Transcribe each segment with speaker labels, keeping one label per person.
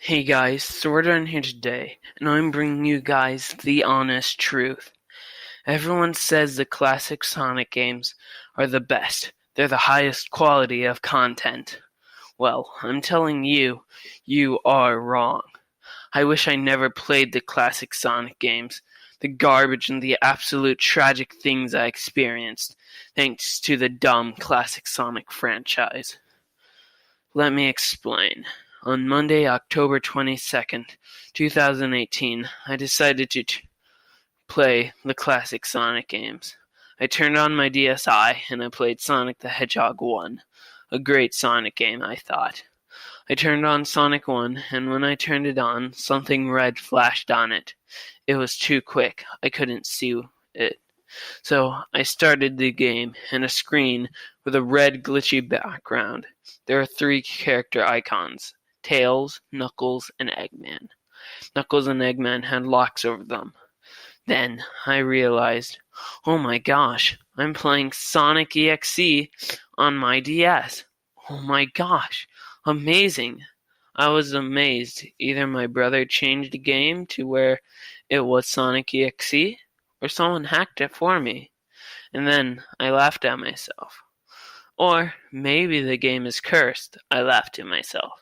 Speaker 1: Hey guys, Swordon here today, and I'm bringing you guys the honest truth. Everyone says the classic Sonic games are the best. They're the highest quality of content. Well, I'm telling you, you are wrong. I wish I never played the classic Sonic games. The garbage and the absolute tragic things I experienced, thanks to the dumb classic Sonic franchise. Let me explain. On Monday, October 22nd, 2018, I decided to play the classic Sonic games. I turned on my DSi and I played Sonic the Hedgehog 1. A great Sonic game, I thought. I turned on Sonic 1, and when I turned it on, something red flashed on it. It was too quick. I couldn't see it. So I started the game, and a screen with a red glitchy background. There are three character icons: Tails, Knuckles, and Eggman. Knuckles and Eggman had locks over them. Then I realized, oh my gosh, I'm playing Sonic EXE on my DS. Oh my gosh, amazing. I was amazed. Either my brother changed the game to where it was Sonic EXE, or someone hacked it for me. And then I laughed at myself. Or maybe the game is cursed, I laughed to myself.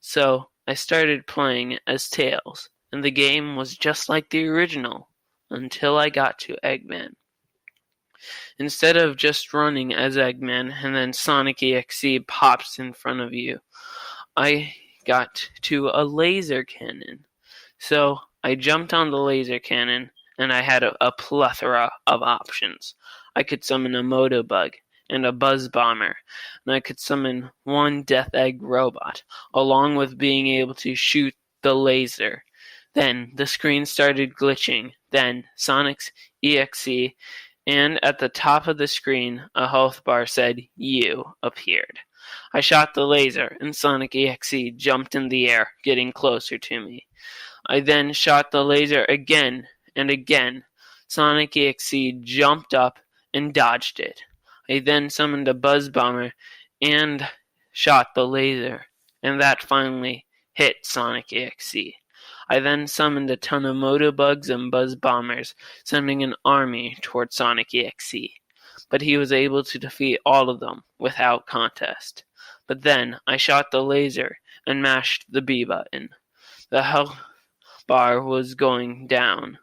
Speaker 1: So I started playing as Tails, and the game was just like the original, until I got to Eggman. Instead of just running as Eggman and then Sonic EXE pops in front of you, I got to a laser cannon. So I jumped on the laser cannon, and I had a plethora of options. I could summon a Motobug and a Buzz Bomber, and I could summon one Death Egg robot, along with being able to shoot the laser. Then the screen started glitching. Then Sonic's EXE, and at the top of the screen, a health bar said, "You," appeared. I shot the laser, and Sonic EXE jumped in the air, getting closer to me. I then shot the laser again and again. Sonic EXE jumped up and dodged it. I then summoned a Buzz Bomber and shot the laser, and that finally hit Sonic EXE. I then summoned a ton of Motobugs and Buzz Bombers, sending an army toward Sonic EXE. But he was able to defeat all of them without contest. But then I shot the laser and mashed the B button. The health bar was going down,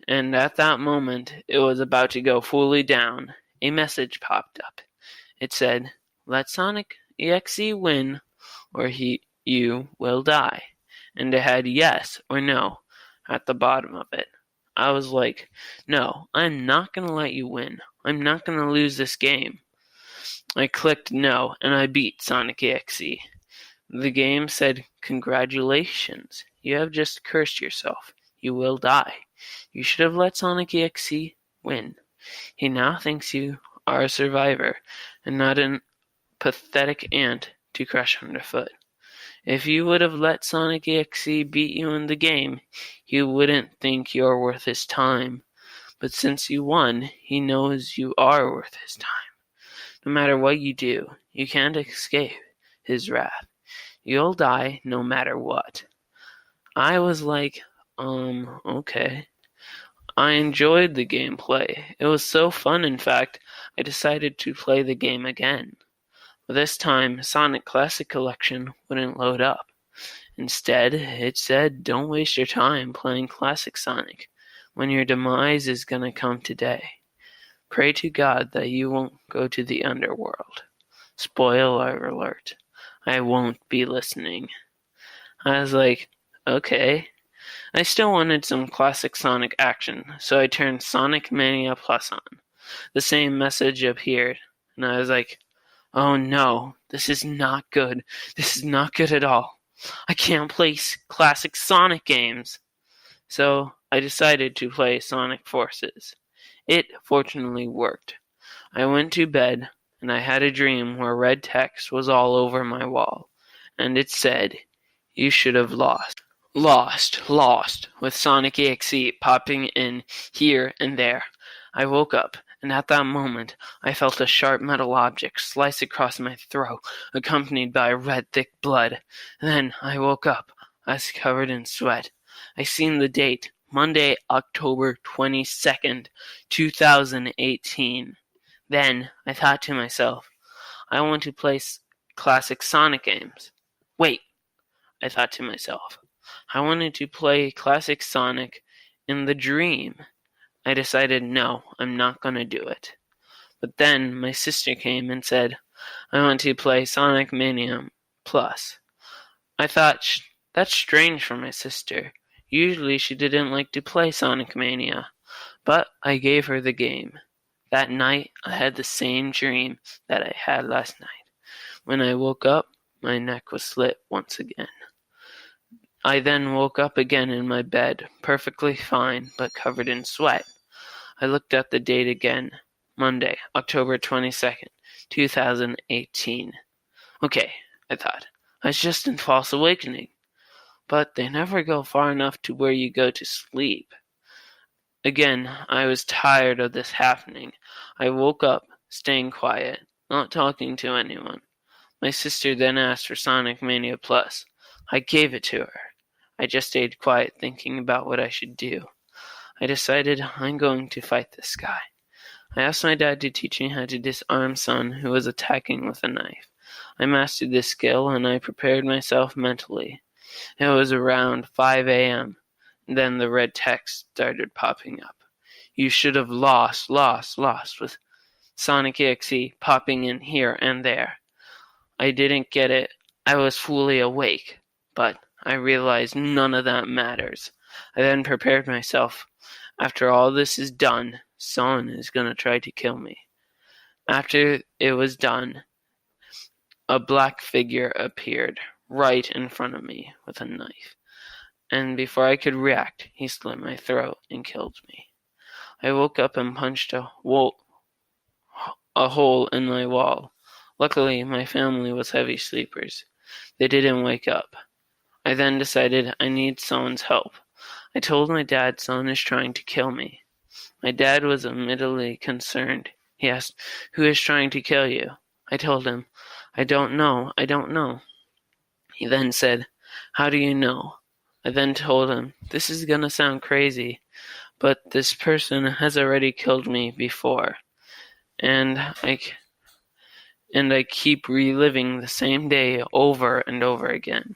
Speaker 1: and at that moment it was about to go fully down. A message popped up. It said, "Let Sonic EXE win, or you will die." And it had yes or no at the bottom of it. I was like, no, I'm not going to let you win. I'm not going to lose this game. I clicked no, and I beat Sonic EXE. The game said, "Congratulations, you have just cursed yourself. You will die. You should have let Sonic EXE win. He now thinks you are a survivor, and not a pathetic ant to crush underfoot. If you would have let Sonic EXE beat you in the game, he wouldn't think you're worth his time. But since you won, he knows you are worth his time. No matter what you do, you can't escape his wrath. You'll die no matter what." I was like, okay. I enjoyed the gameplay. It was so fun, in fact, I decided to play the game again. But this time, Sonic Classic Collection wouldn't load up. Instead, it said, "Don't waste your time playing Classic Sonic, when your demise is gonna come today. Pray to God that you won't go to the underworld. Spoiler alert, I won't be listening." I was like, okay. I still wanted some classic Sonic action, so I turned Sonic Mania Plus on. The same message appeared, and I was like, oh no, this is not good. This is not good at all. I can't play classic Sonic games. So I decided to play Sonic Forces. It fortunately worked. I went to bed, and I had a dream where red text was all over my wall, and it said, "You should have lost." Lost, with Sonic EXE popping in here and there. I woke up, and at that moment I felt a sharp metal object slice across my throat, accompanied by red thick blood. Then I woke up. I was covered in sweat. I seen the date, Monday, October 22nd, 2018. Then I thought to myself, I want to play classic Sonic games. Wait, I thought to myself. I wanted to play classic Sonic in the dream. I decided, no, I'm not going to do it. But then my sister came and said, I want to play Sonic Mania Plus. I thought, that's strange for my sister. Usually she didn't like to play Sonic Mania. But I gave her the game. That night I had the same dream that I had last night. When I woke up, my neck was slit once again. I then woke up again in my bed, perfectly fine, but covered in sweat. I looked at the date again. Monday, October 22nd, 2018. Okay, I thought. I was just in false awakening. But they never go far enough to where you go to sleep. Again, I was tired of this happening. I woke up, staying quiet, not talking to anyone. My sister then asked for Sonic Mania Plus. I gave it to her. I just stayed quiet, thinking about what I should do. I decided I'm going to fight this guy. I asked my dad to teach me how to disarm someone who was attacking with a knife. I mastered this skill and I prepared myself mentally. It was around 5 a.m. Then the red text started popping up. You should have lost, with Sonic EXE popping in here and there. I didn't get it. I was fully awake, but I realized none of that matters. I then prepared myself. After all this is done, someone is going to try to kill me. After it was done, a black figure appeared right in front of me with a knife. And before I could react, he slit my throat and killed me. I woke up and punched a hole in my wall. Luckily, my family was heavy sleepers. They didn't wake up. I then decided I need someone's help. I told my dad someone is trying to kill me. My dad was immediately concerned. He asked, who is trying to kill you? I told him, I don't know. He then said, how do you know? I then told him, this is going to sound crazy, but this person has already killed me before, and I keep reliving the same day over and over again.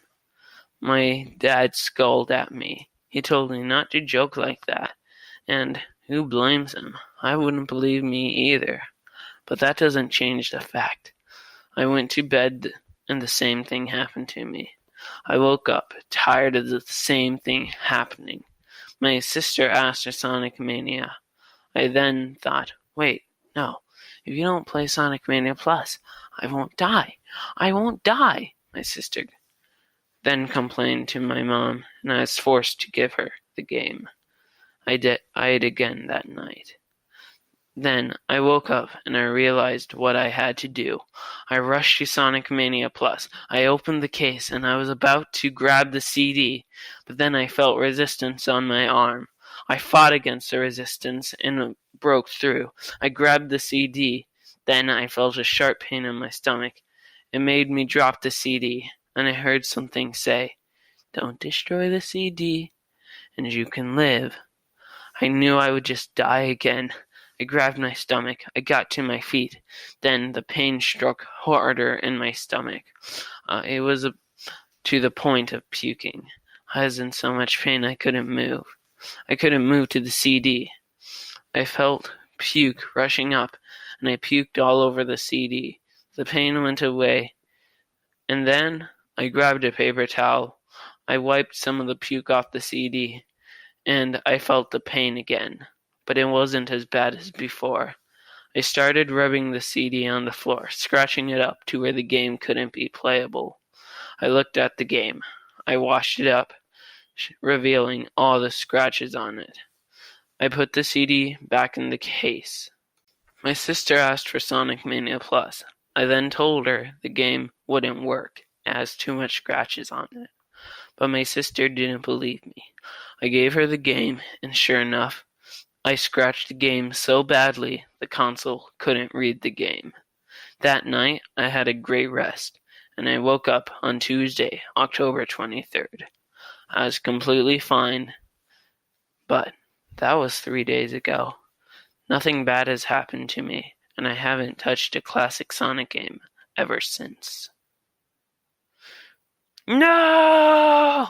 Speaker 1: My dad scolded at me. He told me not to joke like that, and who blames him? I wouldn't believe me either, but that doesn't change the fact. I went to bed and the same thing happened to me. I woke up, tired of the same thing happening. My sister asked for Sonic Mania. I then thought, wait, no. If you don't play Sonic Mania Plus, I won't die. My sister then complained to my mom, and I was forced to give her the game. I ate again that night. Then I woke up and I realized what I had to do. I rushed to Sonic Mania Plus. I opened the case and I was about to grab the CD, but then I felt resistance on my arm. I fought against the resistance and it broke through. I grabbed the CD. Then I felt a sharp pain in my stomach. It made me drop the CD, and I heard something say, "Don't destroy the CD, and you can live." I knew I would just die again. I grabbed my stomach. I got to my feet. Then the pain struck harder in my stomach. It was to the point of puking. I was in so much pain I couldn't move. I couldn't move to the CD. I felt puke rushing up, and I puked all over the CD. The pain went away, and then I grabbed a paper towel. I wiped some of the puke off the CD, and I felt the pain again. But it wasn't as bad as before. I started rubbing the CD on the floor, scratching it up to where the game couldn't be playable. I looked at the game. I washed it up, revealing all the scratches on it. I put the CD back in the case. My sister asked for Sonic Mania Plus. I then told her the game wouldn't work. It has too much scratches on it. But my sister didn't believe me. I gave her the game, and sure enough, I scratched the game so badly the console couldn't read the game. That night, I had a great rest, and I woke up on Tuesday, October 23rd. I was completely fine. But that was 3 days ago. Nothing bad has happened to me, and I haven't touched a classic Sonic game ever since. No!